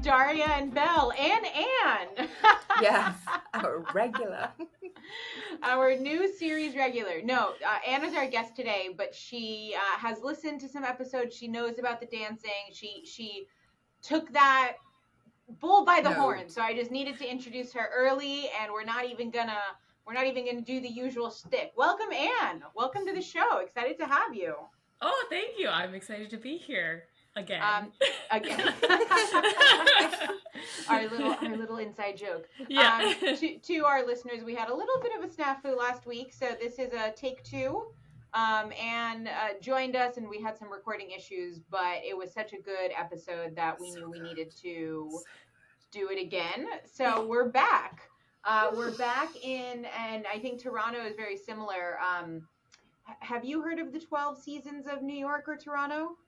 Daria and Belle and Anne. Yes, our regular. Our new series regular. No, Anna's our guest today, but she has listened to some episodes. She knows about the dancing. She took that bull by the horn. So I just needed to introduce her early, and we're not even gonna do the usual shtick. Welcome, Anne. Welcome to the show. Excited to have you. Oh, thank you. I'm excited to be here again. Again. our little inside joke. Yeah. To our listeners, we had a little bit of a snafu last week, so this is a take 2. Anne joined us, and we had some recording issues, but it was such a good episode that we knew we needed to do it again. So we're back. We're back in, and I think Toronto is very similar. Have you heard of the 12 seasons of New York or Toronto?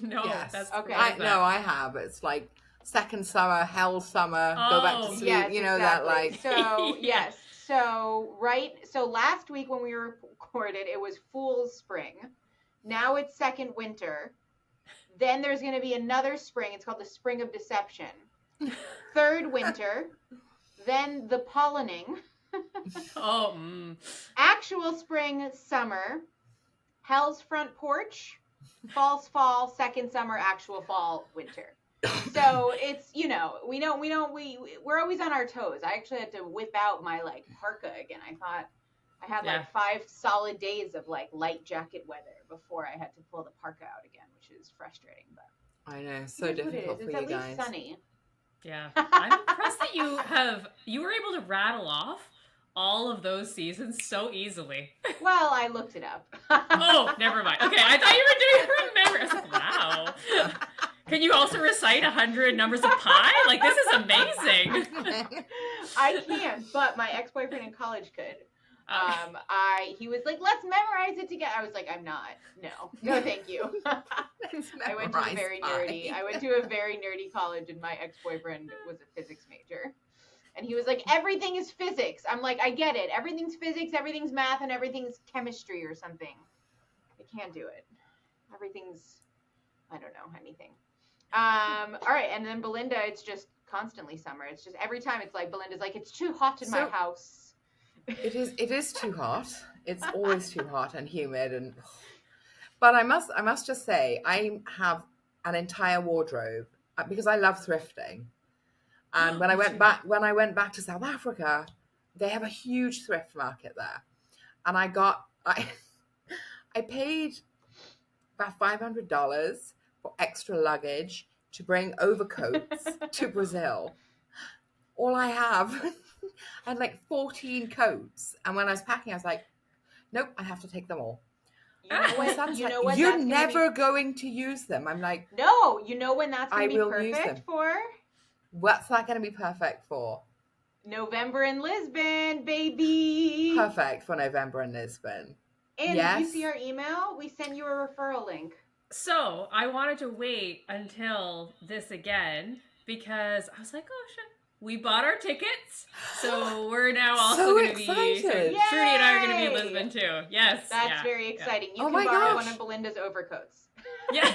No, yes. That's okay. I have. It's like second summer, hell summer, go back to sleep. Yes, you know exactly. that like. So yes. So last week when we recorded, it was Fool's Spring. Now it's second winter. Then there's going to be another spring. It's called the Spring of Deception. Third winter. Then the pollinating. Actual spring, summer. Hell's front porch. False fall, second summer, actual fall, winter. So it's, we're always on our toes. I actually had to whip out my like parka again. I thought I had like 5 solid days of like light jacket weather before I had to pull the parka out again, which is frustrating. But I know, so difficult for you guys. It's at least sunny. Yeah, I'm impressed that you were able to rattle off all of those seasons so easily. Well, I looked it up. Oh, never mind. Okay, I thought you were doing remember. I was like, wow. Can you also recite 100 numbers of pi? Like, this is amazing. I can't, but my ex-boyfriend in college could. He was like, let's memorize it together. I was like, I'm not. No, thank you. I went to a very nerdy college, and my ex-boyfriend was a physics major. And he was like, everything is physics. I'm like, I get it. Everything's physics, everything's math, and everything's chemistry or something. I can't do it. Everything's, I don't know, anything. All right, and then Belinda, it's just constantly summer. It's just every time it's like, Belinda's like, it's too hot in my house. It is too hot. It's always too hot and humid, but I must just say, I have an entire wardrobe because I love thrifting. And when I went back to South Africa, they have a huge thrift market there. And I paid about $500 for extra luggage to bring overcoats to Brazil. All I have, I had like 14 coats. And when I was packing, I was like, nope, I have to take them all. You're never going to use them. I'm like, no, you know when that's going to be perfect for? What's that going to be perfect for? November in Lisbon, baby. Perfect for November in Lisbon. And yes. Did you see our email? We sent you a referral link. So I wanted to wait until this again because I was like, oh shit. We bought our tickets, so we're now also going to be. Trudy and I are going to be in Lisbon too. Yes, that's very exciting. You can borrow one of Belinda's overcoats. Yeah.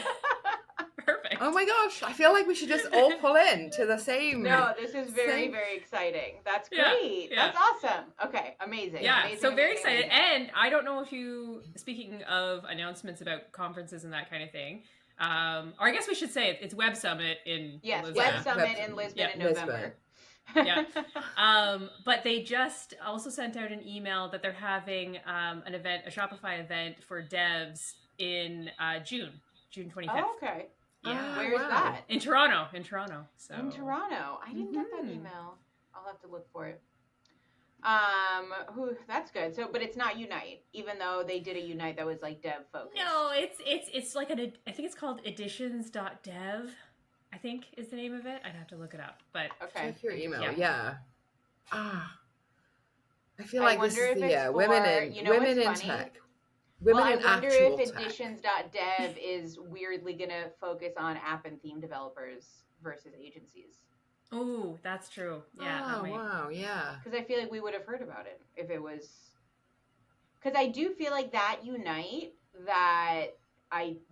Perfect. Oh my gosh, I feel like we should just all pull in to the same. No, this is very, very exciting. That's great. Yeah. That's awesome. Okay, amazing. Yeah, amazing, so very amazing, excited. amazing. And I don't know if you, speaking of announcements about conferences and that kind of thing, or I guess we should say it's Web Summit in Lisbon. Web Summit in Lisbon in November. Yeah. But they just also sent out an email that they're having an event, a Shopify event for devs in June 25th. Oh, okay. Yeah. Where's that? In Toronto. So. In Toronto. I didn't get that email. I'll have to look for it. That's good. So, but it's not Unite, even though they did a Unite that was like dev focused. No, it's like I think it's called editions.dev. I think is the name of it. I'd have to look it up, but okay. Check your email. Yeah. I feel like this is the women in tech. Women in I wonder actual if tech. editions.dev is weirdly gonna focus on app and theme developers versus agencies. Oh, that's true. Yeah. Oh, wow. Yeah. Because I feel like we would have heard about it if it was. Because I do feel like that Unite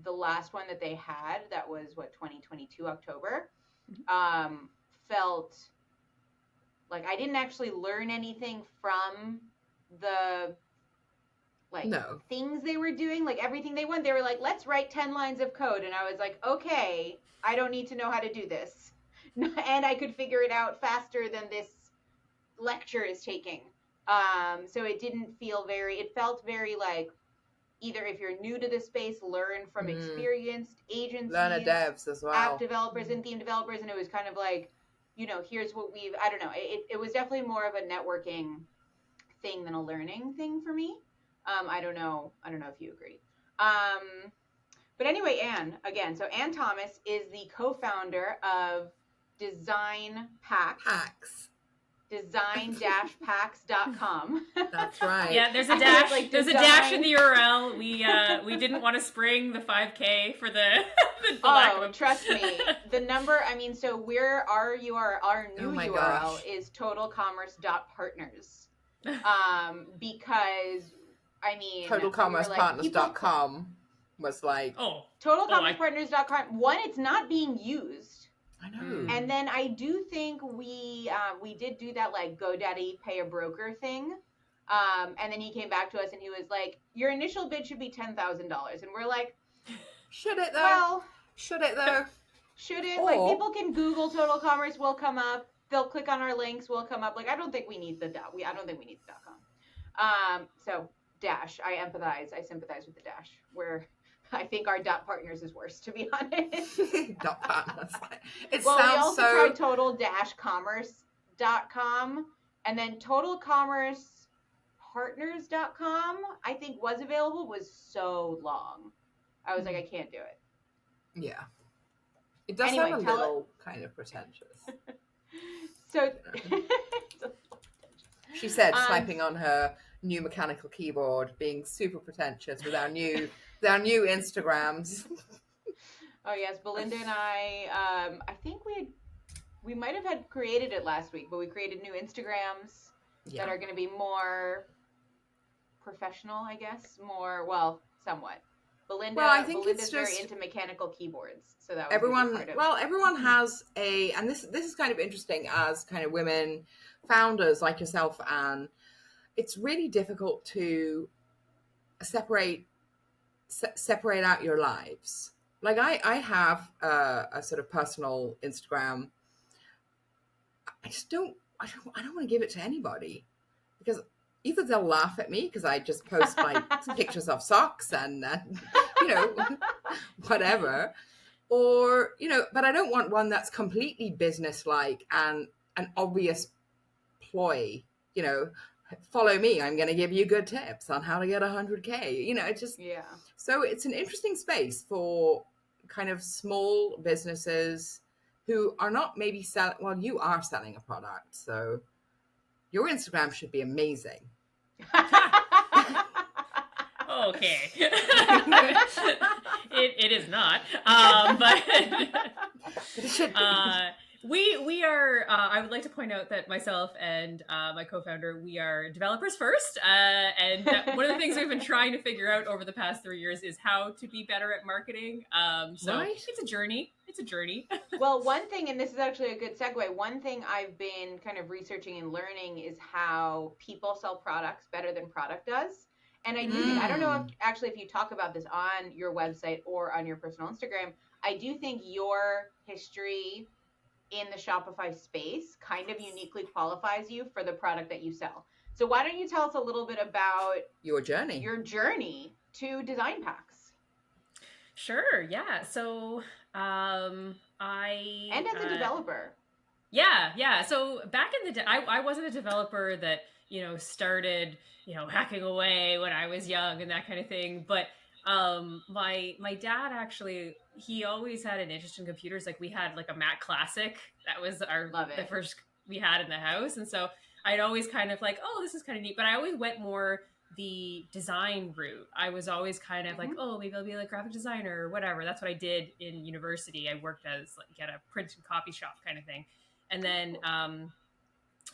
the last one that they had, that was 2022 October. felt like I didn't actually learn anything from the things they were doing, like everything they went. They were like, let's write 10 lines of code. And I was like, okay, I don't need to know how to do this. And I could figure it out faster than this lecture is taking. So it didn't feel it felt very like, either if you're new to the space, learn from experienced agencies, learner devs as well, app developers and theme developers. And it was kind of like, here's what I don't know. It was definitely more of a networking thing than a learning thing for me. I don't know if you agree. But anyway, Anne Thomas is the co-founder of Design Packs. Design-packs.com. That's right. Yeah, there's a dash. There's a dash in the URL. We didn't want to spring the 5K for the trust me. The number, so our new URL is totalcommerce.partners. Because totalcommercepartners.com was like totalcommercepartners.com. One, it's not being used. I know. And then I do think we did do that like GoDaddy pay a broker thing. And then he came back to us and he was like, your initial bid should be $10,000. And we're like, should it though? Well, should it though? Should it? Like, people can Google Total Commerce, will come up. They'll click on our links, will come up. Like, I don't think we need the .com. So dash, I sympathize with the dash, where I think our .partners is worse, to be honest. .partners. We also tried total-commerce.com, and then totalcommercepartners.com, I think was available, was so long. I was like, I can't do it. Yeah. It does sound a little kind of pretentious. So she said, typing on her new mechanical keyboard, being super pretentious with our new Instagrams. Oh yes, Belinda and I think we might have had created it last week, but we created new Instagrams that are going to be more professional, I guess. Somewhat. Belinda's very into mechanical keyboards, so that was everyone has and this is kind of interesting as kind of women founders like yourself, Anne. It's really difficult to separate out your lives. Like I have a sort of personal Instagram. I don't want to give it to anybody because either they'll laugh at me because I just post like pictures of socks and whatever, or but I don't want one that's completely business-like and an obvious ploy. Follow me, I'm going to give you good tips on how to get 100K. It's just So it's an interesting space for kind of small businesses who are not maybe selling. Well, you are selling a product, so your Instagram should be amazing. Okay. It is not. But it should be. We are, I would like to point out that myself and my co-founder, we are developers first. And one of the things we've been trying to figure out over the past 3 years is how to be better at marketing. It's a journey. Well, one thing, and this is actually a good segue, one thing I've been kind of researching and learning is how people sell products better than product does. And I do think, I don't know if you talk about this on your website or on your personal Instagram, I do think your history in the Shopify space kind of uniquely qualifies you for the product that you sell. So why don't you tell us a little bit about your journey to Design Packs? Sure. Yeah. So and as a developer. Yeah. So back in the day, I wasn't a developer that started hacking away when I was young and that kind of thing. But my dad actually, he always had an interest in computers. Like we had like a Mac Classic. That was the first we had in the house. And so I'd always kind of like, oh, this is kind of neat. But I always went more the design route. I was always kind of like, oh, maybe I'll be like graphic designer or whatever. That's what I did in university. I worked as like at a print and copy shop kind of thing. And then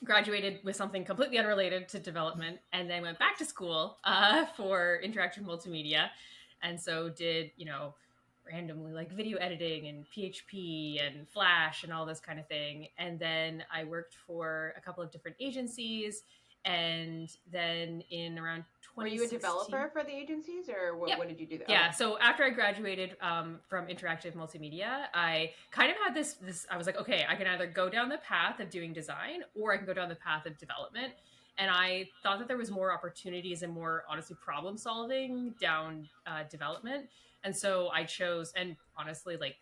graduated with something completely unrelated to development, and then went back to school for interactive multimedia. And so did, randomly, like video editing and PHP and Flash and all this kind of thing. And then I worked for a couple of different agencies. And then in around 2016... Were you a developer for the agencies, or what did you do there? Yeah, so after I graduated from interactive multimedia, I kind of had this, I was like, okay, I can either go down the path of doing design, or I can go down the path of development. And I thought that there was more opportunities and more, honestly, problem solving down development. And so I chose, and honestly, like,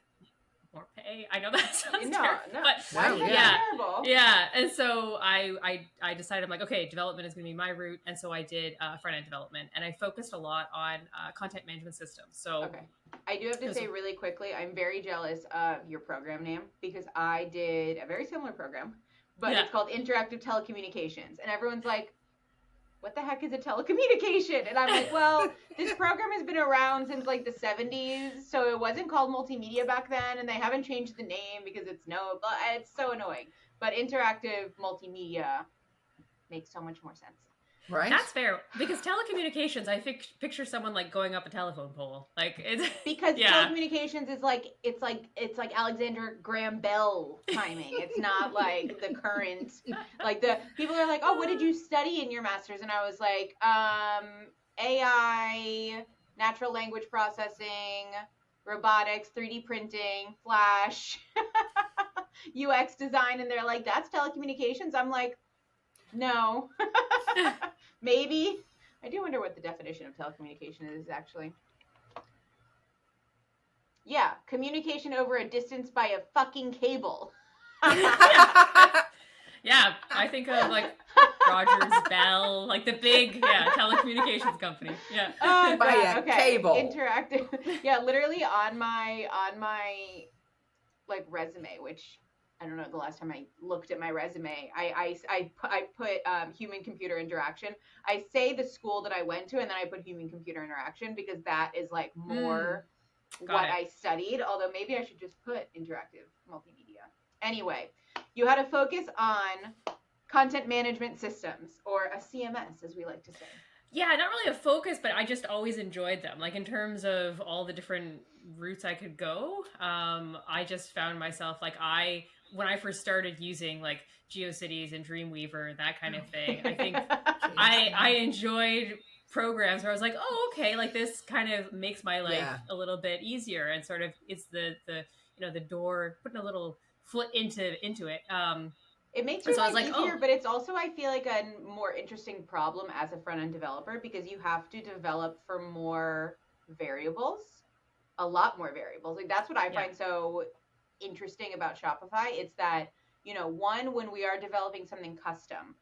more pay. I know that sounds terrible, but yeah. And so I decided, I'm like, okay, development is going to be my route. And so I did front end development, and I focused a lot on content management systems. So okay, I do have to say really quickly, I'm very jealous of your program name, because I did a very similar program, but it's called Interactive Telecommunications, and everyone's like, what the heck is a telecommunication? And I'm like, well, this program has been around since like the 70s, so it wasn't called multimedia back then, and they haven't changed the name because it's so annoying. But interactive multimedia makes so much more sense. Right? That's fair, because telecommunications, I picture someone like going up a telephone pole, like it's because telecommunications is like it's like Alexander Graham Bell timing. It's not like the current, like the people are like, oh, what did you study in your master's? And I was like, AI, natural language processing, robotics, 3D printing, Flash, UX design, and they're like, that's telecommunications. I'm like, no. Maybe. I do wonder what the definition of telecommunication is, actually. Yeah, communication over a distance by a fucking cable. Yeah, I think of like Rogers, Bell, like the big telecommunications company. Yeah. By a cable. Interactive. Yeah, literally on my like resume, which I don't know the last time I looked at my resume. I put human computer interaction. I say the school that I went to, and then I put human computer interaction because that is like more I studied. Although maybe I should just put interactive multimedia. Anyway, you had to focus on content management systems, or a CMS, as we like to say. Yeah, not really a focus, but I just always enjoyed them. Like in terms of all the different routes I could go, I just found myself like when I first started using like GeoCities and Dreamweaver and that kind of thing, I think I enjoyed programs where I was like, oh, okay, like this kind of makes my life a little bit easier, and sort of it's the the door, putting a little foot into it. It makes your life easier, but it's also, I feel like, a more interesting problem as a front-end developer, because you have to develop for more variables, a lot more variables. Like that's what I find so interesting about Shopify. It's that, one, when we are developing something custom,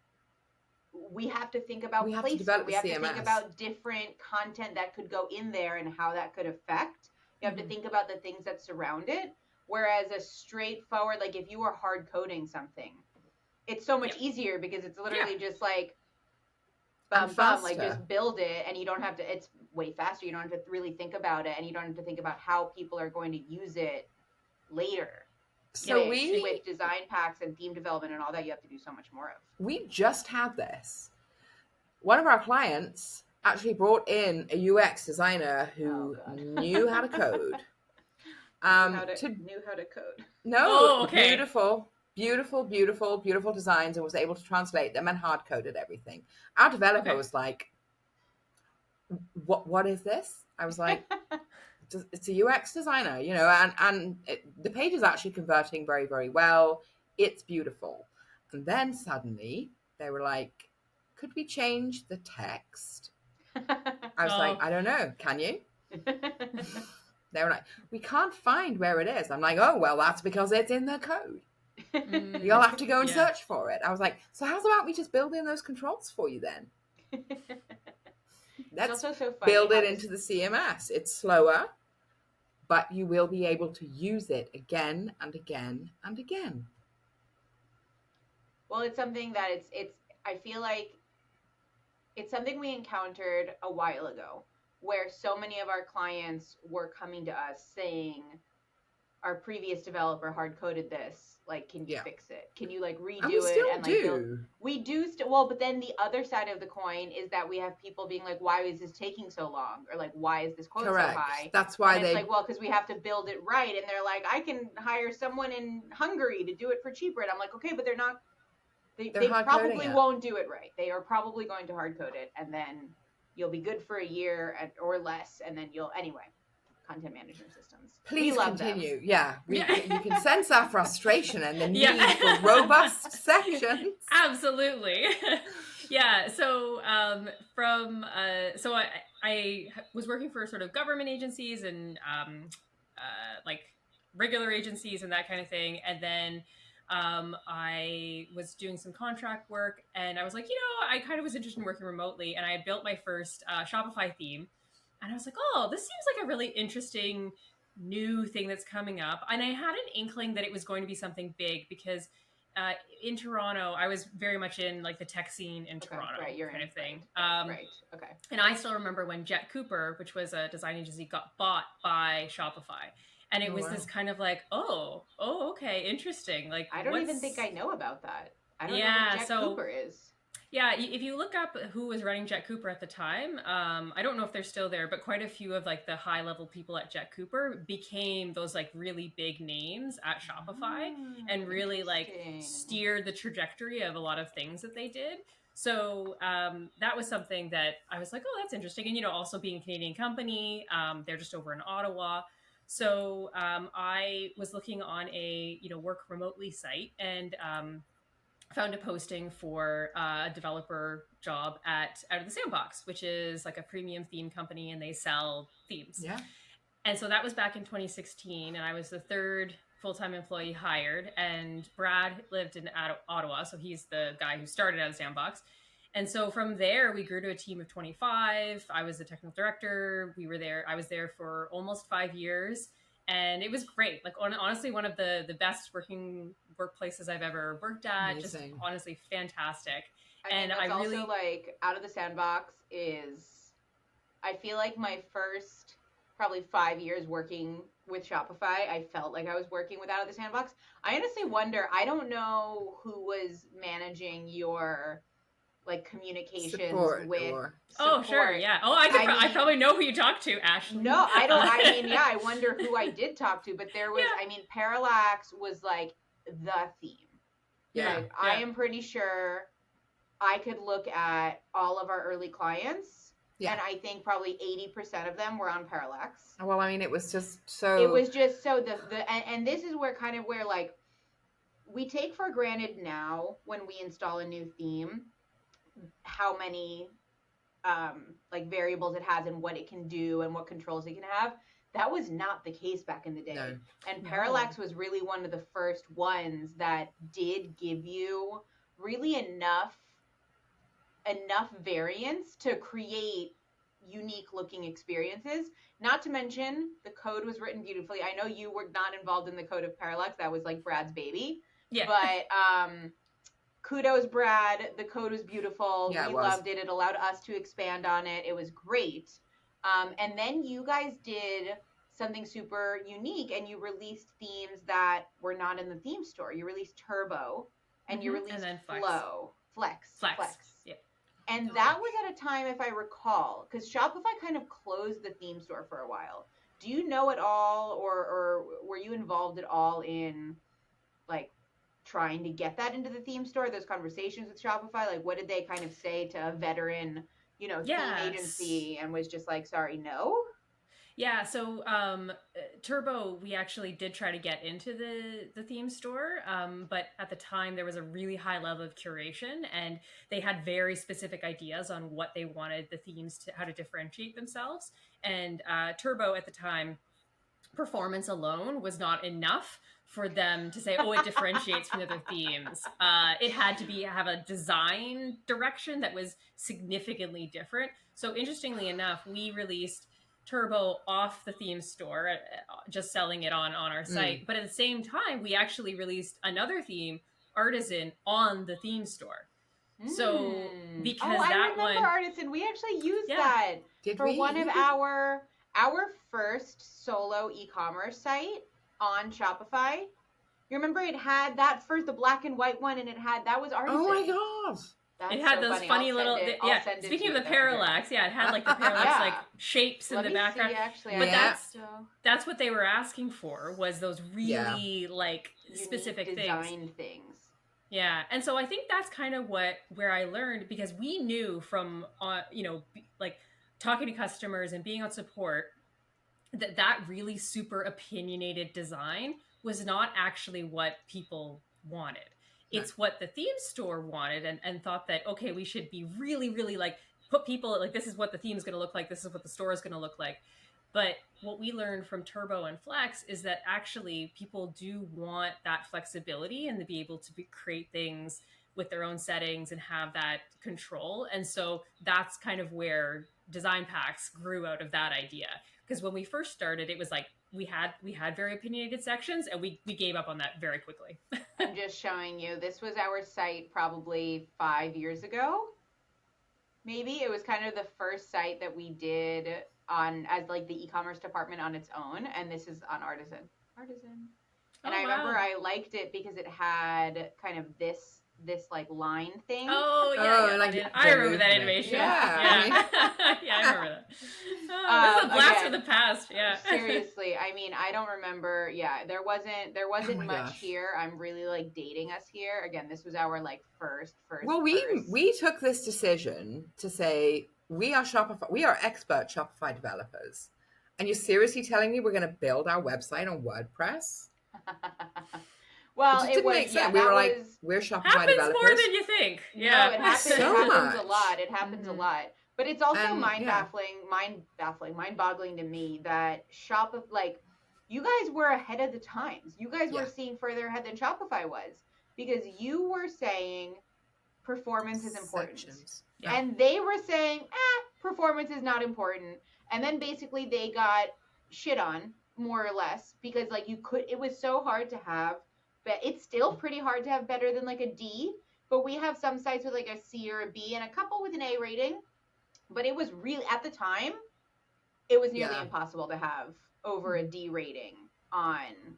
we have to think about placement. We have to think about different content that could go in there and how that could affect. You have to think about the things that surround it. Whereas a straightforward, like if you are hard coding something, it's so much easier because it's literally just like, like just build it, and you don't have to, it's way faster. You don't have to really think about it, and you don't have to think about how people are going to use it later. So with design packs and theme development and all that, you have to do so much more of. We just had this. One of our clients actually brought in a UX designer who knew how to code. Knew how to code. No, beautiful designs, and was able to translate them and hard coded everything. Our developer was like, "What is this?" I was like, "It's a UX designer, and the page is actually converting very, very well. It's beautiful." And then suddenly they were like, "Could we change the text?" I was like, "I don't know. Can you?" They were like, "We can't find where it is." I'm like, "Oh, well, that's because it's in the code. You'll have to go and search for it." I was like, "So how's about we just build in those controls for you then?" Let's build it into the CMS. It's slower, but you will be able to use it again and again and again. Well, it's something that I feel like it's something we encountered a while ago, where so many of our clients were coming to us saying, our previous developer hard coded this. Like, can you fix it? Can you like redo and we still it? And like, do. We do still. Well, but then the other side of the coin is that we have people being like, "Why is this taking so long?" Or like, "Why is this code Correct. so high?" That's why it's like, well, because we have to build it right. And they're like, "I can hire someone in Hungary to do it for cheaper." And I'm like, "Okay, but they're not. They probably won't do it right. They are probably going to hard code it, and then you'll be good for a year or less, and then you'll anyway." Content management systems. Please continue. Them. Yeah, you can sense our frustration and the need for robust sections. Absolutely. Yeah. So so I was working for sort of government agencies and like regular agencies and that kind of thing, and then I was doing some contract work, and I was like, I kind of was interested in working remotely, and I built my first Shopify theme. And I was like, oh, this seems like a really interesting new thing that's coming up. And I had an inkling that it was going to be something big because in Toronto, I was very much in like the tech scene in Toronto kind of thing. Right. Okay. And I still remember when Jet Cooper, which was a design agency, got bought by Shopify. And it was this kind of like, oh, okay, interesting. Like, I don't even think I know about that. I don't know what Jet Cooper is. Yeah, if you look up who was running Jet Cooper at the time, I don't know if they're still there, but quite a few of like the high level people at Jet Cooper became those like really big names at Shopify and really like steered the trajectory of a lot of things that they did. So that was something that I was like, oh, that's interesting. And, also being a Canadian company, they're just over in Ottawa. So I was looking on a, work remotely site and found a posting for a developer job at Out of the Sandbox, which is like a premium theme company, and they sell themes. Yeah. And so that was back in 2016, and I was the third full-time employee hired, and Brad lived in Ottawa, so he's the guy who started Out of the Sandbox. And so from there, we grew to a team of 25. I was the technical director. I was there for almost 5 years. And it was great. Like, honestly, one of the best workplaces I've ever worked at. Amazing. Just honestly fantastic. I really also like Out of the Sandbox is, I feel like my first probably 5 years working with Shopify, I felt like I was working with Out of the Sandbox. I honestly wonder, I don't know who was managing your like communications with Oh, sure, yeah. Oh, I probably know who you talked to, Ashley. No, I don't. I wonder who I did talk to, but there was, Parallax was like the theme. Yeah. Like, I am pretty sure I could look at all of our early clients, and I think probably 80% of them were on Parallax. Well, it was just so. It was just so and this is where like we take for granted now when we install a new theme how many like variables it has and what it can do and what controls it can have. That was not the case back in the day. No. And Parallax was really one of the first ones that did give you really enough variance to create unique looking experiences. Not to mention the code was written beautifully. I know you were not involved in the code of Parallax. That was like Brad's baby. Yeah. But kudos, Brad. The code was beautiful. Yeah, we loved it. It allowed us to expand on it. It was great. And then you guys did something super unique, and you released themes that were not in the theme store. You released Turbo, and you released Flex. Yeah. And that was at a time, if I recall, because Shopify kind of closed the theme store for a while. Do you know at all, or were you involved at all in, like, trying to get that into the theme store, those conversations with Shopify? Like, what did they kind of say to a veteran, theme agency, and was just like, sorry, no? Yeah, so Turbo, we actually did try to get into the theme store, but at the time there was a really high level of curation, and they had very specific ideas on what they wanted the themes to, how to differentiate themselves. And Turbo at the time, performance alone was not enough for them to say, oh, it differentiates from the other themes. It had to have a design direction that was significantly different. So interestingly enough, we released Turbo off the theme store, just selling it on our site. But at the same time, we actually released another theme, Artisan, on the theme store. So because I remember Artisan. We actually used that for one of our first solo e-commerce site. on Shopify. You remember it had that first, the black and white one, and that was Artisan. Oh my god. It had those funny little, speaking of the parallax, it had like the parallax like shapes in the background. See, actually, but that's what they were asking for, was those really like specific designed things. Yeah, and so I think that's kind of where I learned, because we knew from like talking to customers and being on support that really super opinionated design was not actually what people wanted. It's what the theme store wanted, and thought that, okay, we should be really, really like put people like, this is what the theme is going to look like, this is what the store is going to look like. But what we learned from Turbo and Flex is that actually people do want that flexibility and to be able to create things with their own settings and have that control. And so that's kind of where design packs grew out of that idea. Because when we first started, it was like we had very opinionated sections, and we gave up on that very quickly. I'm just showing you. This was our site probably 5 years ago. Maybe it was kind of the first site that we did on as like the e-commerce department on its own, and this is on Artisan. And I remember I liked it because it had kind of this like line thing. I remember that animation. Yeah. Yeah, I remember that. This is a blast from the past. Yeah. Seriously, I mean, I don't remember. Yeah, there wasn't much here. I'm really like dating us here. Again, this was our like first. Well, we took this decision to say we are Shopify. We are expert Shopify developers, and you're seriously telling me we're going to build our website on WordPress? Well, it was, yeah, we were like, we're Shopify developers. Happens more than you think. Yeah, no, it happens a lot. It happens a lot. But it's also mind-boggling to me that like, you guys were ahead of the times. You guys were seeing further ahead than Shopify was, because you were saying performance is important. Yeah. And they were saying, performance is not important. And then basically they got shit on, more or less, because like it was so hard to have, but it's still pretty hard to have better than like a D, but we have some sites with like a C or a B and a couple with an A rating. But it was really, at the time, it was nearly impossible to have over a D rating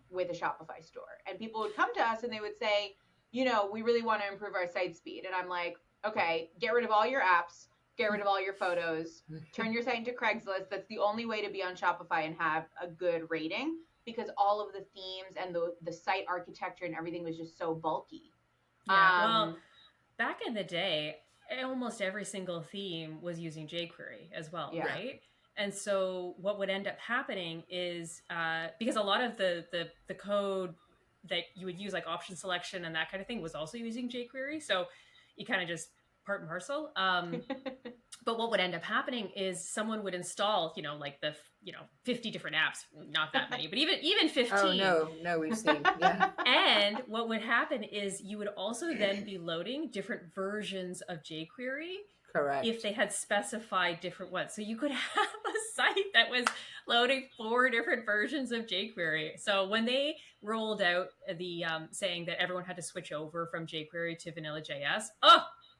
with a Shopify store. And people would come to us and they would say, we really want to improve our site speed. And I'm like, okay, get rid of all your apps, get rid of all your photos, turn your site into Craigslist. That's the only way to be on Shopify and have a good rating, because all of the themes and the site architecture and everything was just so bulky. Yeah, well, back in the day, almost every single theme was using jQuery as well, right? And so what would end up happening is, because a lot of the code that you would use, like option selection and that kind of thing, was also using jQuery. So you kind of just part and parcel. But what would end up happening is someone would install, like the 50 different apps, not that many, but even 15. Oh, no, we've seen, yeah. And what would happen is you would also then be loading different versions of jQuery. Correct. If they had specified different ones. So you could have a site that was loading 4 different versions of jQuery. So when they rolled out the saying that everyone had to switch over from jQuery to Vanilla.js,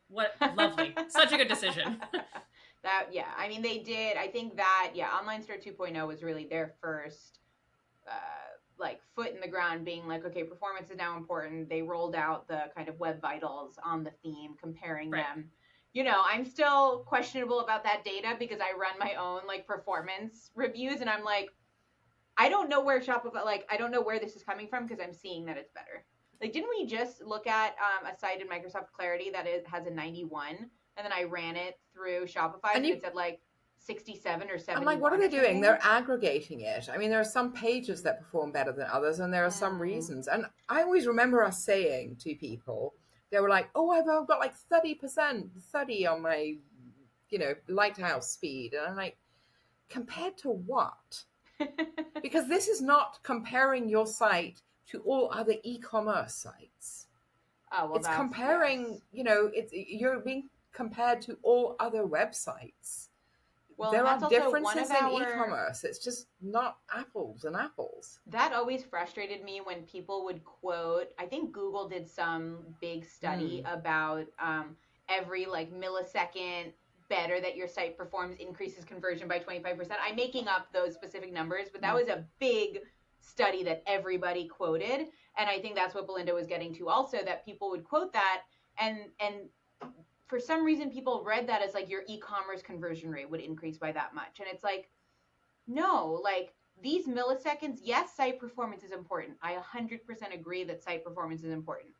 what lovely. Such a good decision. I mean, they did. I think that, Online Store 2.0 was really their first like foot in the ground, being like, okay, performance is now important. They rolled out the kind of web vitals on the theme, comparing them. I'm still questionable about that data, because I run my own like performance reviews, and I'm like, I don't know where Shopify, like, I don't know where this is coming from, because I'm seeing that it's better. Like, didn't we just look at a site in Microsoft Clarity that has a 91, and then I ran it through Shopify and it said like 67 or 71. I'm like, what are they doing? They're aggregating it. I mean, there are some pages that perform better than others, and there are some reasons. And I always remember us saying to people, they were like, oh, I've got like 30% on my, Lighthouse speed. And I'm like, compared to what? Because this is not comparing your site to all other e-commerce sites. Oh, well, it's comparing, you're being compared to all other websites. Well, there are differences in e-commerce. It's just not apples and apples. That always frustrated me when people would quote, I think Google did some big study about every like millisecond better that your site performs increases conversion by 25%. I'm making up those specific numbers, but that was a big study that everybody quoted. And I think that's what Belinda was getting to also, that people would quote that, and for some reason people read that as like your e-commerce conversion rate would increase by that much. And it's like, no, like these milliseconds, yes, site performance is important. I 100% agree that site performance is important.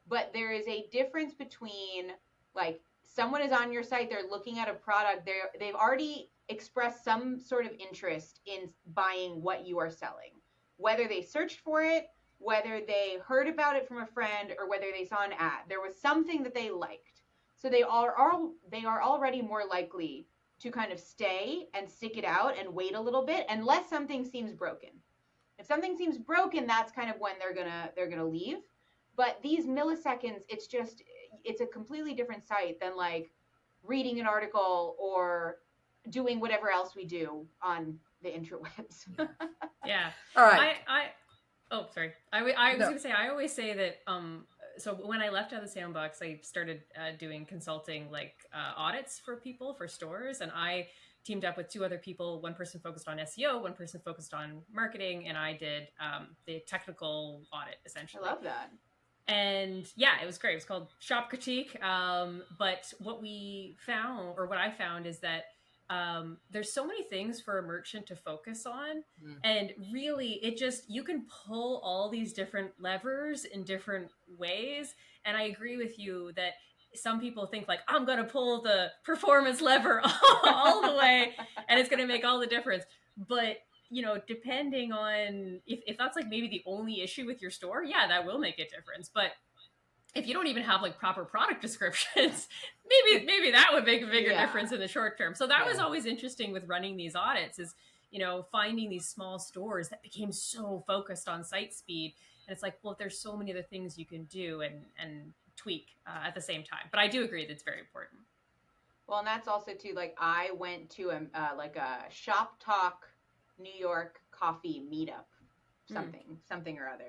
But there is a difference between like someone is on your site, they're looking at a product, they've already expressed some sort of interest in buying what you are selling. Whether they searched for it, whether they heard about it from a friend, or whether they saw an ad, there was something that they liked. So they are already more likely to kind of stay and stick it out and wait a little bit, unless something seems broken. If something seems broken, that's kind of when they're gonna leave. But these milliseconds, it's a completely different site than like reading an article or doing whatever else we do on the interwebs. Yeah. All right. Oh, sorry. I was going to say, I always say that, so when I left out of the sandbox, I started doing consulting, like audits for people, for stores. And I teamed up with two other people. One person focused on SEO, one person focused on marketing. And I did the technical audit, essentially. I love that. And yeah, it was great. It was called Shop Critique. But what I found is that there's so many things for a merchant to focus on. And really you can pull all these different levers in different ways. And I agree with you that some people think like, I'm going to pull the performance lever all the way and it's going to make all the difference. But depending on if that's like maybe the only issue with your store, yeah, that will make a difference. But if you don't even have like proper product descriptions, maybe that would make a bigger difference in the short term. So that was always interesting with running these audits, is, finding these small stores that became so focused on site speed. And it's like, well, there's so many other things you can do and tweak at the same time. But I do agree that it's very important. Well, and that's also too, like I went to a Shop Talk New York coffee meetup, something or other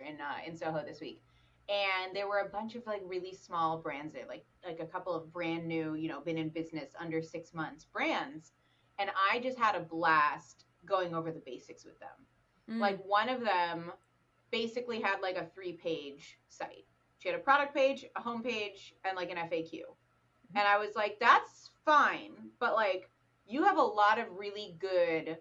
in Soho this week. And there were a bunch of like really small brands there, like a couple of brand new, been in business under 6 months brands. And I just had a blast going over the basics with them. Like one of them basically had like a 3-page site. She had a product page, a home page, and like an FAQ. And I was like, that's fine. But like, you have a lot of really good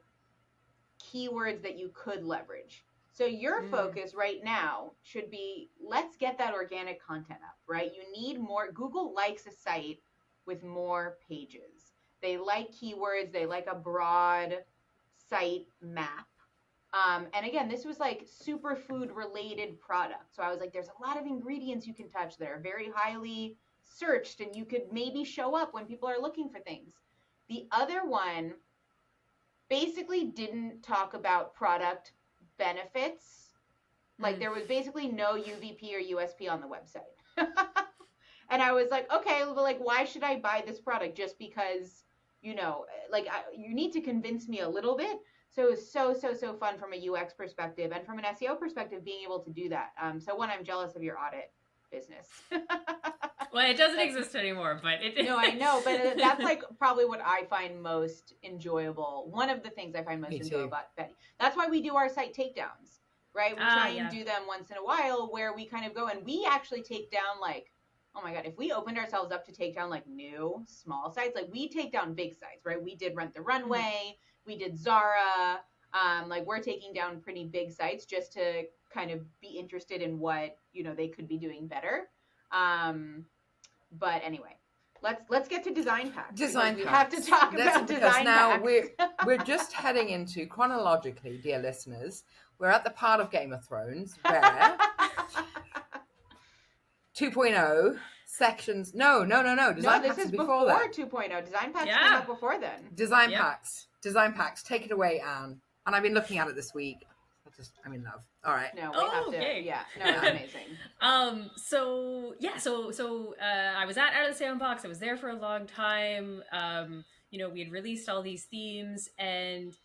keywords that you could leverage. So your focus right now should be, let's get that organic content up, right? You need more. Google likes a site with more pages. They like keywords. They like a broad site map. And again, this was like superfood related product. So I was like, there's a lot of ingredients you can touch that are very highly searched, and you could maybe show up when people are looking for things. The other one basically didn't talk about product benefits. Like there was basically no UVP or USP on the website. And I was like, okay, well, like, why should I buy this product just because, you need to convince me a little bit. So it was so fun from a UX perspective, and from an SEO perspective, being able to do that. So one, I'm jealous of your audit business. Well, it doesn't exist anymore, but it... No, I know, but that's like probably what I find most enjoyable. One of the things I find most enjoyable about Betty. That's why we do our site takedowns, right? We try and do them once in a while, where we kind of go and we actually take down, like, oh my God, if we opened ourselves up to take down like new small sites, like we take down big sites, right? We did Rent the Runway, we did Zara, like we're taking down pretty big sites just to kind of be interested in what, they could be doing better. But anyway, let's get to design packs. We have to talk about design now packs. we're just heading into, chronologically, dear listeners, we're at the part of Game of Thrones where 2.0 sections. No. Design packs is before that. 2.0. Design packs came out before then. Design packs. Take it away, Anne. And I've been looking at it this week. I'm in love. All right. No, we have to. Yay. Yeah. No, it's amazing. So I was at Out of the Sandbox. I was there for a long time. We had released all these themes, and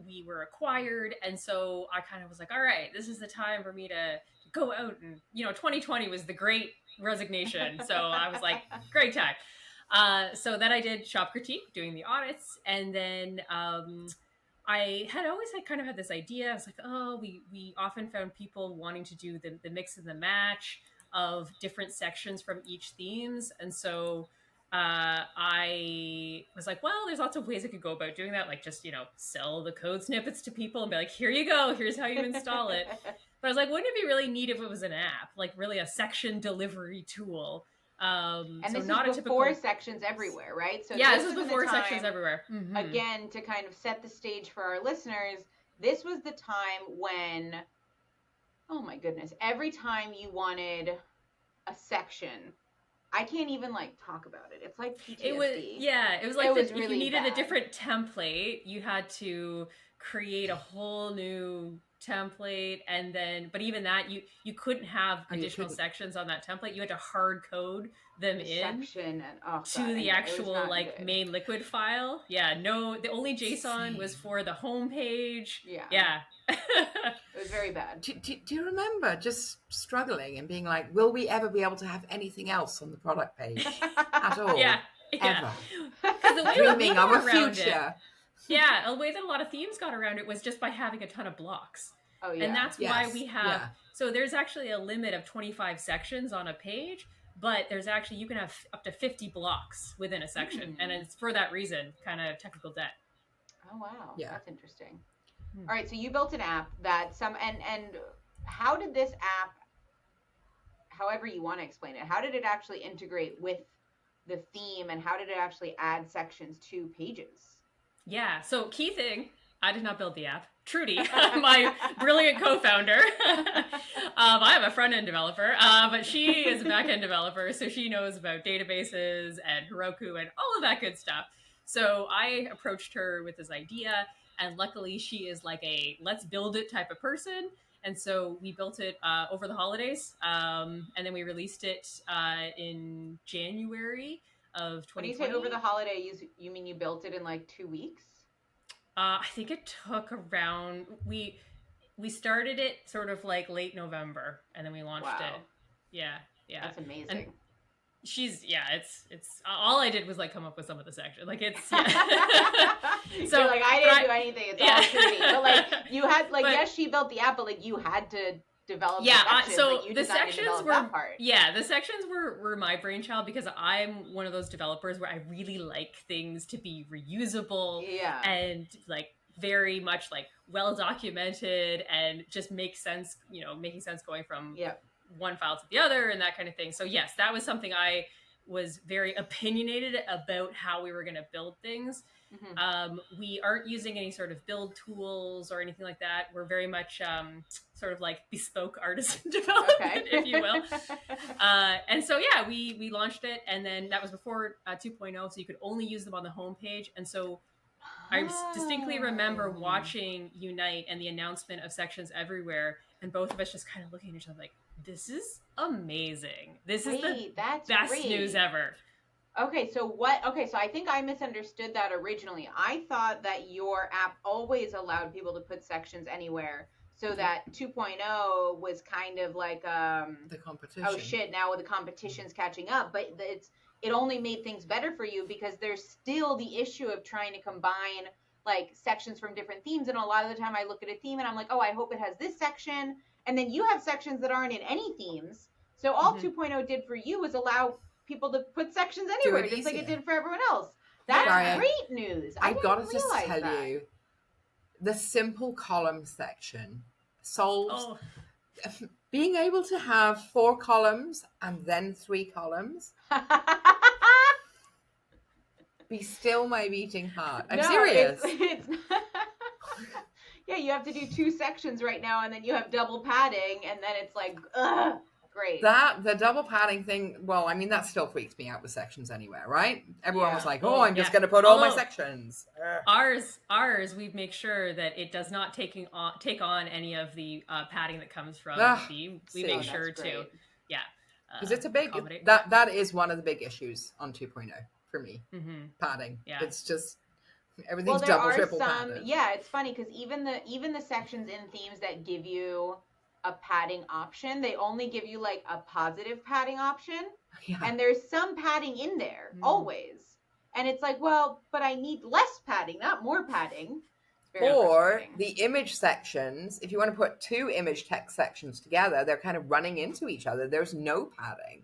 we were acquired. And so I kind of was like, all right, this is the time for me to go out, and 2020 was the great resignation. So I was like, great time. So then I did Shop Critique, doing the audits, and then I had always kind of had this idea. I was like, oh, we often found people wanting to do the mix and the match of different sections from each themes. And so I was like, well, there's lots of ways I could go about doing that. Like just, sell the code snippets to people and be like, here you go. Here's how you install it. But I was like, wouldn't it be really neat if it was an app, like really a section delivery tool? And so this not is before Sections Everywhere, right? So yeah, this was before Sections Everywhere. Mm-hmm. Again, to kind of set the stage for our listeners, this was the time when, oh my goodness, every time you wanted a section, I can't even talk about it. It's like PTSD. It was like if you needed a different template, you had to create a whole new template, and then but even that you couldn't have additional sections on that template. You had to hard code them to the actual main liquid file. The only JSON was for the home page. It was very bad. Do you remember just struggling and being like, will we ever be able to have anything else on the product page at all? Ever. Because the way dreaming of a future. The way that a lot of themes got around it was just by having a ton of blocks. Oh, yeah. And that's why we have... So there's actually a limit of 25 sections on a page, but there's actually... You can have up to 50 blocks within a section. And it's for that reason, kind of technical debt. Oh, wow. Yeah. That's interesting. All right, so you built an app that and how did this app, however you want to explain it, how did it actually integrate with the theme, and how did it actually add sections to pages? Yeah, so key thing, I did not build the app. Trudy, my brilliant co-founder, I am a front-end developer, but she is a back-end developer, so she knows about databases and Heroku and all of that good stuff. So I approached her with this idea, and luckily she is like a let's build it type of person. And so we built it over the holidays. And then we released it in January of 2020. When you say over the holidays, you mean you built it in 2 weeks? I think it took around, we started it sort of late November, and then we launched it. Yeah. That's amazing. And it's all I did was come up with some of the section. So you're I didn't do anything. It's all Trudy. But you had yes, she built the app, but you had to develop the sections. So the sections were that part. The sections were my brainchild, because I'm one of those developers where I really like things to be reusable and very much well documented and just make sense, making sense going from one file to the other and that kind of thing. So yes, that was something I was very opinionated about, how we were going to build things. Mm-hmm. We aren't using any sort of build tools or anything like that. We're very much sort of bespoke artisan development, if you will. And so we launched it, and then that was before 2.0, so you could only use them on the homepage. And so I distinctly remember watching Unite and the announcement of Sections Everywhere, and both of us just kind of looking at each other this is amazing. This is the best news ever. Okay, so I think I misunderstood that originally. I thought that your app always allowed people to put sections anywhere, so that 2.0 was kind of the competition. Oh shit, now the competition's catching up, but it only made things better for you, because there's still the issue of trying to combine sections from different themes. And a lot of the time I look at a theme and I'm like, oh, I hope it has this section. And then you have sections that aren't in any themes. So all 2.0 did for you was allow people to put sections anywhere, just like it did for everyone else. That's great news. I gotta just tell you, the simple column section solves being able to have 4 columns and then 3 columns. Be still my beating heart. I'm serious. It's yeah, you have to do 2 sections right now, and then you have double padding, and then it's great. The double padding thing, well, I mean, that still freaks me out with sections anywhere, right? Everyone was like, I'm just going to put all my sections. Ours, we make sure that it does not take on any of the padding that comes from the theme. We make sure to, because it's a big, that is one of the big issues on 2.0 for me, padding. Yeah. It's just, everything's double, triple padded. Yeah, it's funny, because even the sections in themes that give you a padding option, they only give you a positive padding option, and there's some padding in there always, and it's well, but I need less padding, not more padding. It's Or the image sections, if you want to put two image text sections together, they're kind of running into each other. There's no padding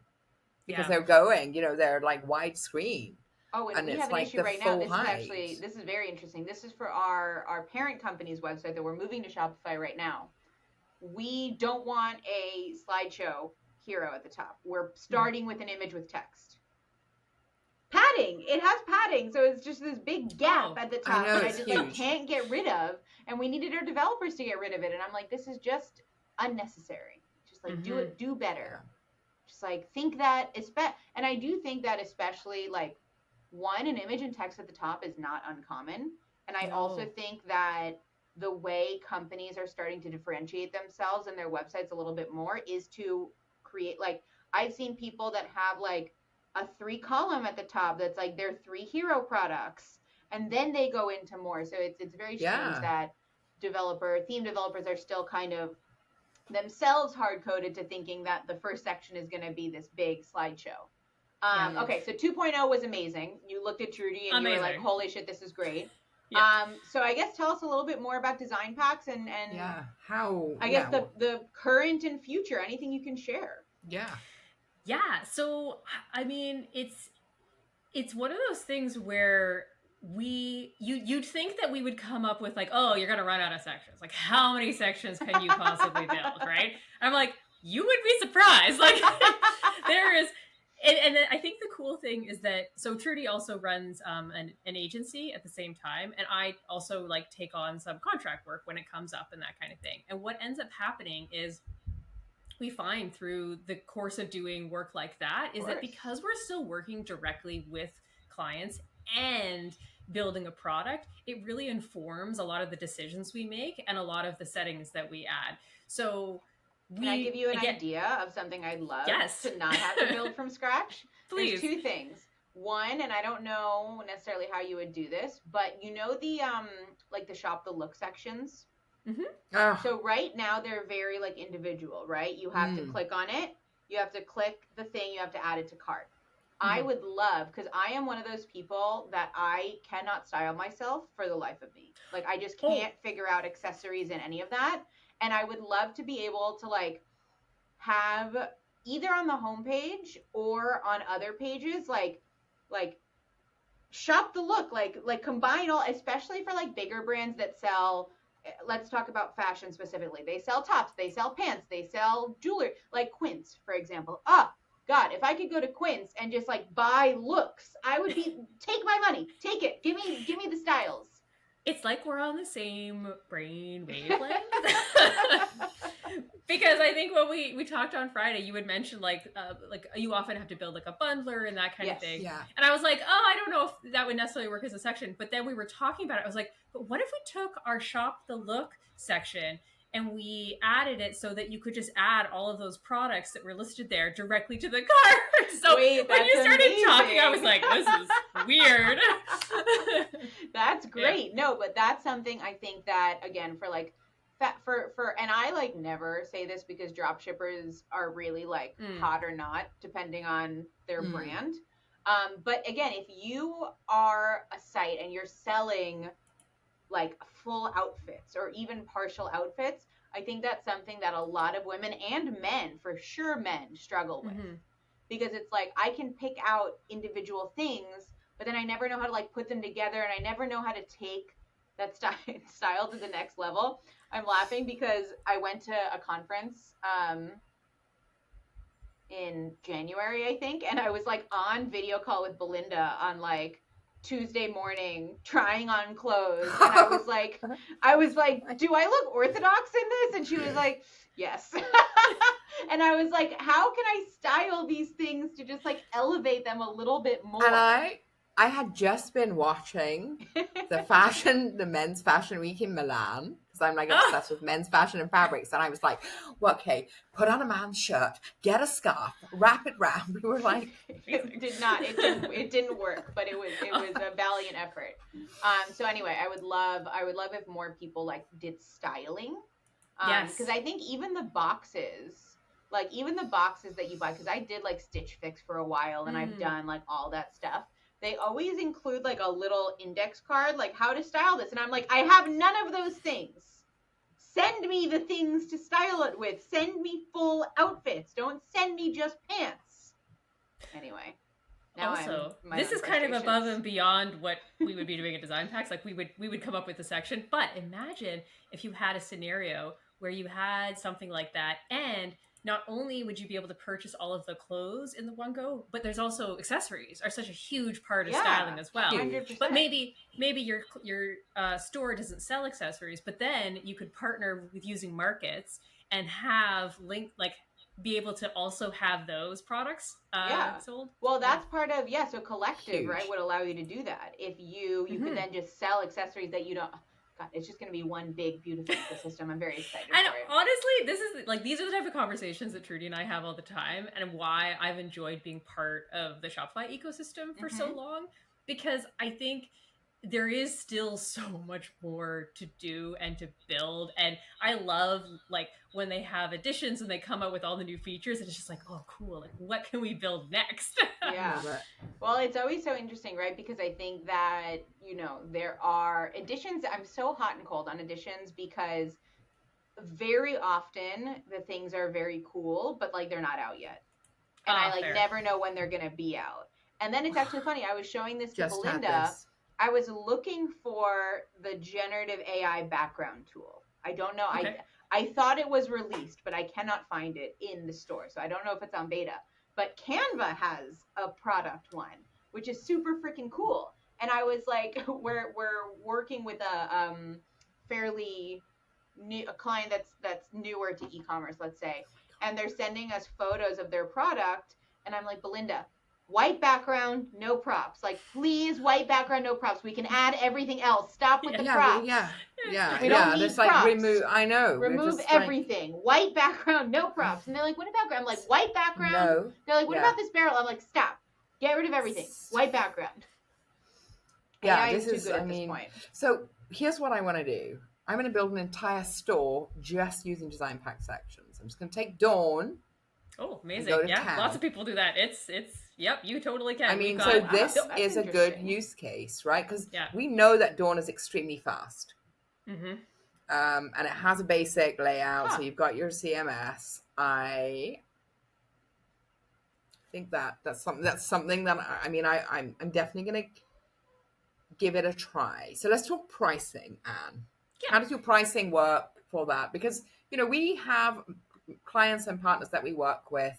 because they're going, they're like widescreen. Oh, and we have an issue right now. This is very interesting. This is for our parent company's website that we're moving to Shopify right now. We don't want a slideshow hero at the top. We're starting with an image with text. Padding. It has padding, so it's just this big gap at the top that I just can't get rid of. And we needed our developers to get rid of it. And I'm like, this is just unnecessary. Just do better. Just like think that and I do think that especially like an image and text at the top is not uncommon. And I also think that the way companies are starting to differentiate themselves and their websites a little bit more is to create, like, I've seen people that have like a 3-column at the top that's like their 3 hero products, and then they go into more. So it's very strange that theme developers are still kind of themselves hard-coded to thinking that the first section is going to be this big slideshow. Okay, so 2.0 was amazing. You looked at Trudy and you were like, holy shit, this is great. Yeah. So I guess tell us a little bit more about design packs and the current and future, anything you can share. Yeah. So, I mean, it's one of those things where you'd think that we would come up with like, oh, you're going to run out of sections. Like, how many sections can you possibly build, right? I'm like, you would be surprised. Like, there is... And I think the cool thing is that, so Trudy also runs an agency at the same time. And I also like take on some contract work when it comes up and that kind of thing. And what ends up happening is we find through the course of doing work like that is that because we're still working directly with clients and building a product, it really informs a lot of the decisions we make and a lot of the settings that we add. So can I give you an idea of something I'd love to not have to build from scratch? Please. There's 2 things. One, and I don't know necessarily how you would do this, but you know the like the shop the look sections? So right now they're very like individual, right? You have to click on it, you have to click the thing, you have to add it to cart. I would love, because I am one of those people that I cannot style myself for the life of me. Like I just can't figure out accessories and any of that. And I would love to be able to like have either on the homepage or on other pages, like shop the look, like combine all, especially for like bigger brands that sell, let's talk about fashion specifically. They sell tops, they sell pants, they sell jewelry, like Quince, for example. God, if I could go to Quince and just like buy looks, I would take my money, take it, give me the styles. It's like we're on the same brain wavelength. Because I think when we talked on Friday, you had mentioned like you often have to build like a bundler and that kind of thing. Yeah. And I was like, I don't know if that would necessarily work as a section. But then we were talking about it. I was like, but what if we took our shop the look section and we added it so that you could just add all of those products that were listed there directly to the cart? So when you started talking, I was like, this is weird. That's great. Yeah. No, but that's something I think that, again, for like, and I like never say this because drop shippers are really like hot or not, depending on their brand. But again, if you are a site and you're selling like full outfits or even partial outfits, I think that's something that a lot of women and men, for sure men, struggle with. Because it's like, I can pick out individual things, but then I never know how to like put them together, and I never know how to take that style to the next level. I'm laughing because I went to a conference in January, I think, and I was like on video call with Belinda on like Tuesday morning trying on clothes, and I was like, do I look orthodox in this? And she was like, yes. And I was like, how can I style these things to just like elevate them a little bit more? And I had just been watching the men's fashion week in Milan, because I'm like obsessed with men's fashion and fabrics. And I was like, well, okay, put on a man's shirt, get a scarf, wrap it round. We were like, it didn't work, but it was a valiant effort. So anyway, I would love if more people like did styling. Because I think even the boxes that you buy, because I did like Stitch Fix for a while and I've done like all that stuff. they always include like a little index card, like how to style this. And I'm like, I have none of those things. Send me the things to style it with. Send me full outfits. Don't send me just pants. Anyway. Also, this is kind of above and beyond what we would be doing at design packs. Like we would come up with a section, but imagine if you had a scenario where you had something like that, and not only would you be able to purchase all of the clothes in the one go, but there's also accessories are such a huge part of styling as well. 100%. But maybe your store doesn't sell accessories, but then you could partner with using markets and have be able to also have those products sold. Well, that's part of, so Collective, right, would allow you to do that. If you could then just sell accessories that you don't, God, it's just going to be one big, beautiful ecosystem. I'm very excited for it. Honestly, this is these are the type of conversations that Trudy and I have all the time, and why I've enjoyed being part of the Shopify ecosystem for so long, because I think there is still so much more to do and to build. And I love when they have additions and they come out with all the new features, and it's just like, oh, cool. Like, what can we build next? Yeah. Well, it's always so interesting, right? Because I think that, there are additions. I'm so hot and cold on additions because very often the things are very cool, but they're not out yet. And I never know when they're going to be out. And then it's actually funny. I was showing this to Belinda. I was looking for the generative AI background tool. I don't know. Okay. I thought it was released, but I cannot find it in the store. So I don't know if it's on beta. But Canva has a product one, which is super freaking cool. And I was like, we're working with a fairly new client that's newer to e-commerce, let's say. And they're sending us photos of their product. And I'm like, Belinda, white background, no props. Please, white background, no props. We can add everything else. Stop with the props. We don't need props. Remove everything. White background, no props. And they're like, what about background? I'm like, white background? No. They're like, what about this barrel? I'm like, stop. Get rid of everything. White background. Yeah, this is, at this point. So here's what I want to do. I'm going to build an entire store just using design pack sections. I'm just going to take Dawn. Oh, amazing. Yeah, lots of people do that. It's yep, you totally can. I mean, this is a good use case, right? Because we know that Dawn is extremely fast. Mm-hmm. And it has a basic layout, so you've got your CMS. I think that's something that, I'm definitely going to give it a try. So let's talk pricing, Anne. Yeah. How does your pricing work for that? Because, we have clients and partners that we work with.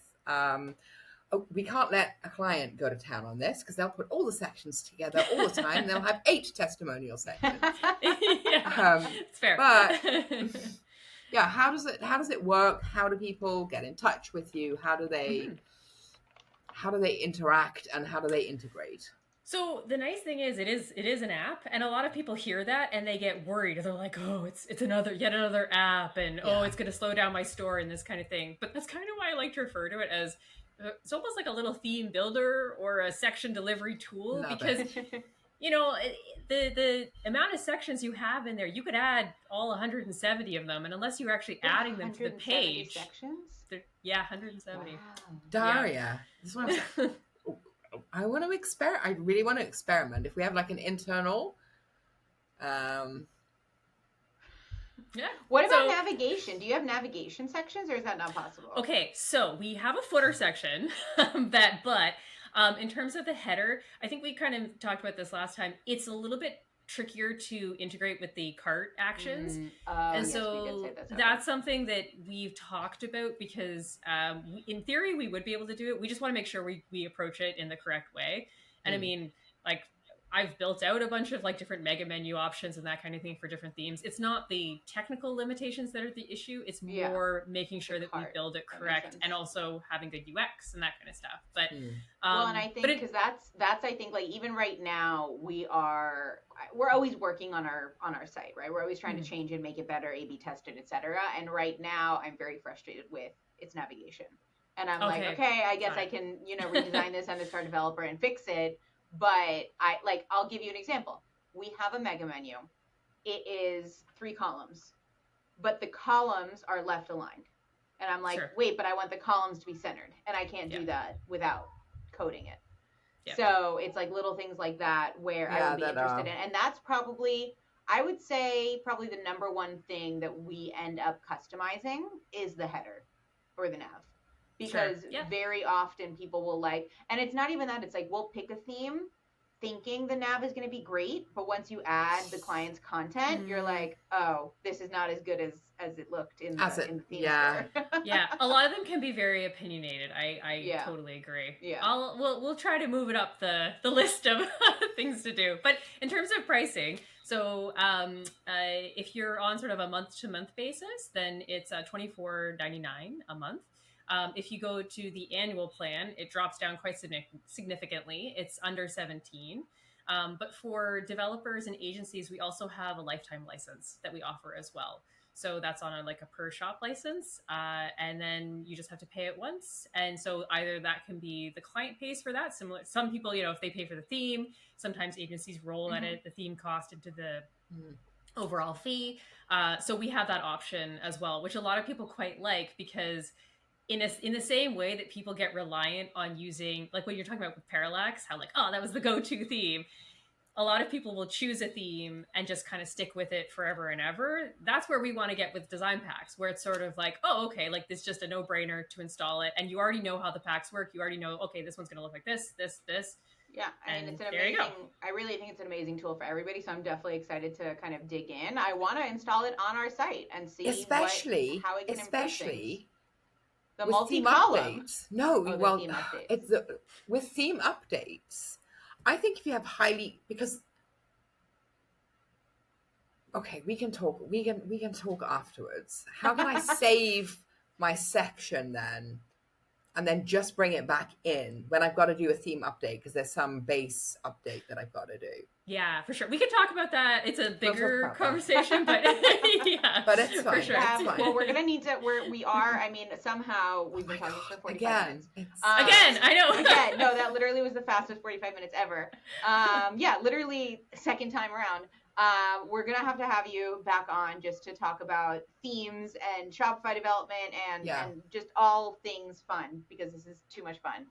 We can't let a client go to town on this because they'll put all the sections together all the time. They'll have 8 testimonial sections. It's fair. But how does it work? How do people get in touch with you? How do they interact, and how do they integrate? So the nice thing is it is an app, and a lot of people hear that and they get worried. They're like, oh, it's yet another app, and oh, it's going to slow down my store and this kind of thing. But that's kind of why I like to refer to it as it's almost like a little theme builder or a section delivery tool. Love because the amount of sections you have in there, you could add all 170 of them, and unless you're actually adding them to the page, sections? 170. Wow. Daria, this one. I want to experiment. I really want to experiment. If we have an internal, What about navigation? Do you have navigation sections, or is that not possible? Okay, so we have a footer section in terms of the header, I think we kind of talked about this last time. It's a little bit trickier to integrate with the cart actions. And so that's something that we've talked about because in theory we would be able to do it. We just want to make sure we approach it in the correct way. And I mean, I've built out a bunch of different mega menu options and that kind of thing for different themes. It's not the technical limitations that are the issue. It's more making sure that we build it correct and also having good UX and that kind of stuff. But and I think because that's I think even right now we're always working on our site, right? We're always trying to change and make it better, A/B tested, etc. And right now I'm very frustrated with its navigation. And I'm okay, I guess I can redesign this on the Star Developer and fix it. But I'll give you an example. We have a mega menu. It is 3 columns, but the columns are left aligned. And I'm like, wait, but I want the columns to be centered. And I can't do that without coding it. So it's like little things like that where I would be interested in. And that's probably, I would say, probably the number one thing that we end up customizing is the header or the nav. Because very often people will like, and it's not even that, it's like we'll pick a theme thinking the nav is going to be great, but once you add the client's content, you're like, oh, this is not as good as it looked in the theme store. Yeah, a lot of them can be very opinionated. I totally agree. Yeah, we'll try to move it up the list of things to do. But in terms of pricing, so if you're on sort of a month-to-month basis, then it's $24.99 a month. If you go to the annual plan, it drops down quite significantly. It's under $17. But for developers and agencies, we also have a lifetime license that we offer as well. So that's on a per shop license. And then you just have to pay it once. And so either that can be the client pays for that. Similar, some people, if they pay for the theme, sometimes agencies roll the theme cost into the overall fee. So we have that option as well, which a lot of people quite like, because in the same way that people get reliant on using, like what you're talking about with Parallax, how that was the go-to theme. A lot of people will choose a theme and just kind of stick with it forever and ever. That's where we want to get with design packs, where it's sort of like, oh, okay, this is just a no-brainer to install it. And you already know how the packs work. You already know, okay, this one's going to look like this. Yeah, I mean, it's an amazing, I really think it's an amazing tool for everybody. So I'm definitely excited to kind of dig in. I want to install it on our site and see how it can improve things. The multi-column. It's with theme updates. I think if you have we can talk afterwards. How can I save my section then, and then just bring it back in when I've got to do a theme update, because there's some base update that I've got to do. Yeah, for sure. We can talk about that. It's a bigger conversation, but yeah. But it's fine. For sure. It's fine. Well, we're going to need to, I mean, somehow we've been talking for 45 minutes. Again, I know. Again, no, that literally was the fastest 45 minutes ever. Literally second time around. We're going to have you back on just to talk about themes and Shopify development and just all things fun, because this is too much fun.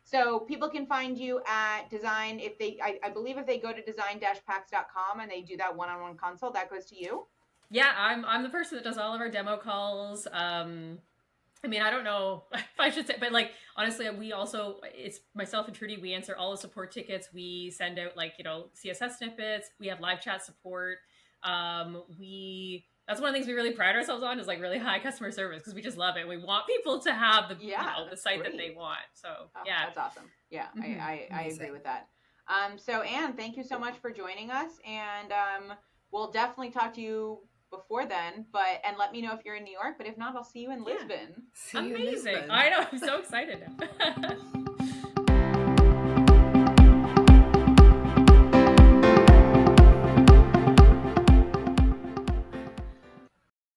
So people can find you at Design. I believe if they go to design-packs.com and they do that one-on-one consult, that goes to you. Yeah, I'm the person that does all of our demo calls. I mean, I don't know if I should say, but honestly, it's myself and Trudy, we answer all the support tickets. We send out CSS snippets. We have live chat support. That's one of the things we really pride ourselves on, is really high customer service, because we just love it. We want people to have the site that they want. So that's awesome. Yeah, I agree with that. So Anne, thank you so much for joining us, and we'll definitely talk to you before then. And let me know if you're in New York. But if not, I'll see you in Lisbon. Amazing! I know. I'm so excited.